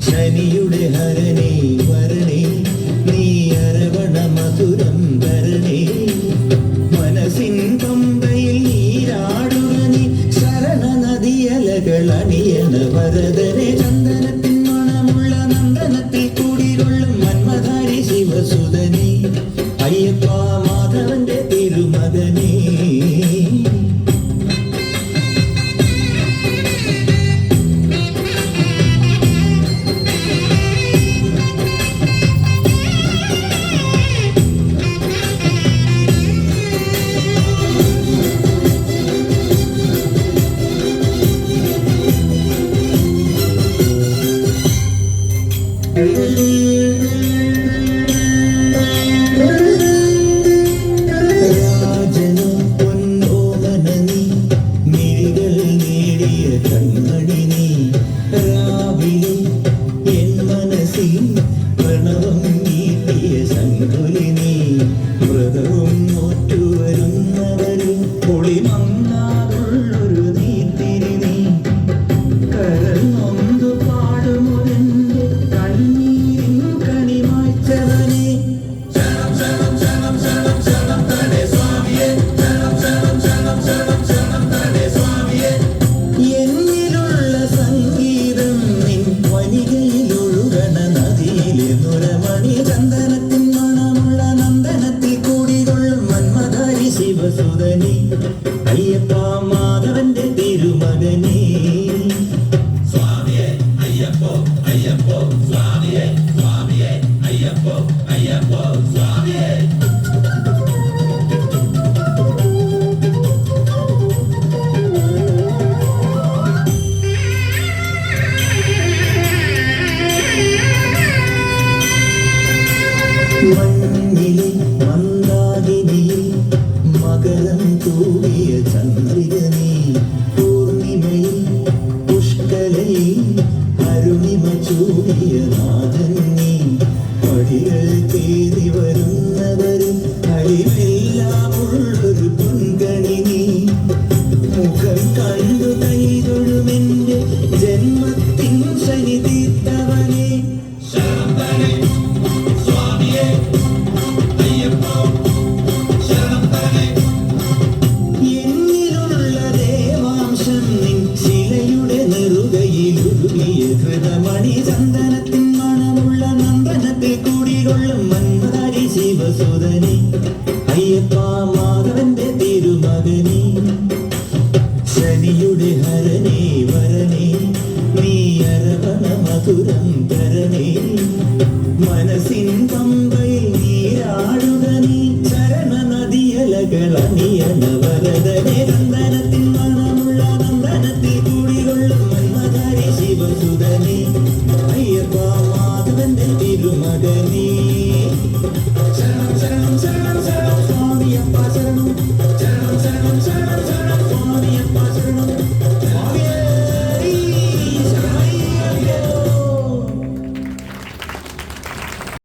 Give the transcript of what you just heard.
ശനിയുടെ ഹരണേ വരണേ നീ അരവണ മധുരം തരണേ മനസ്സിൻ പമ്പയിൽ നീരാടുക നീ ശരണ നദിയലകൾ അണിയണ വരദനെ ചന്ദനത്തിൻ മണമുള്ള നന്ദനത്തിൽ കൂടികൊള്ളും മന്മധാരി ശിവസുതനെ അയ്യപ്പ മാധവന്റെ തിരുമകനേ രാജനും പൊന്നോമനനി മിഴികൾ നേടിയ കൺമണി നീ രാവിലെ എൻ മനസ്സിൽ പ്രണവം നീട്ടിയ ശങ്കുലി നീ വ്രതവും നോറ്റുവരുന്നവരും പൊളിമങ്ങാതുള്ളൊരു നീത്തിരി നീ കരൽ നൊന്തു പാടുമൊരെന്റെ കണ്ണീരിൻ കണിമായ്ച്ചവനെ എന്നിലുള്ള സംഗീതം നിൻ വനികയിലൊഴുകണ നദിയിലെ നുരമണി ചന്ദനത്തിൻ മണമുള്ള നന്ദനത്തിൽ കൂടികൊള്ളും മന്മധാരി ശിവസുതനെ അയ്യപ്പ മാധവന്റെ തിരുമകനേ സ്വാമിയേ അയ്യപ്പോ അയ്യപ്പോ സ്വാമിയേ സ്വാമിയേ അയ്യപ്പോ അയ്യപ്പോ സ്വാമിയേ മഞ്ഞിലെ മന്ദാകിനിയിൽ മകരം തൂവിയ ചന്ദ്രിക നീ പൂർണിമയിൽ പുഷ്കലയിൽ അരുണിമ ചൂടിയ നാഥൻ നീ പടികൾ തേടി വരുന്നവരും അരിവെല്ലാമുള്ളൊരു പൊൻകണി നീ മുഖം കണ്ടു കൈതൊഴുമെന്റെ ജന്മത്തിൻ ശനി തീർത്തവനെ എന്നിലുള്ള ദേവാംശം നിൻ ശിലയുടെ നെറുകയിലുരുകിയ കൃതമണി ചന്ദനത്തിൻ മണമുള്ള നന്ദനത്തിൽ കൂടികൊള്ളും മന്മധാരി ശിവസുതനെ അയ്യപ്പ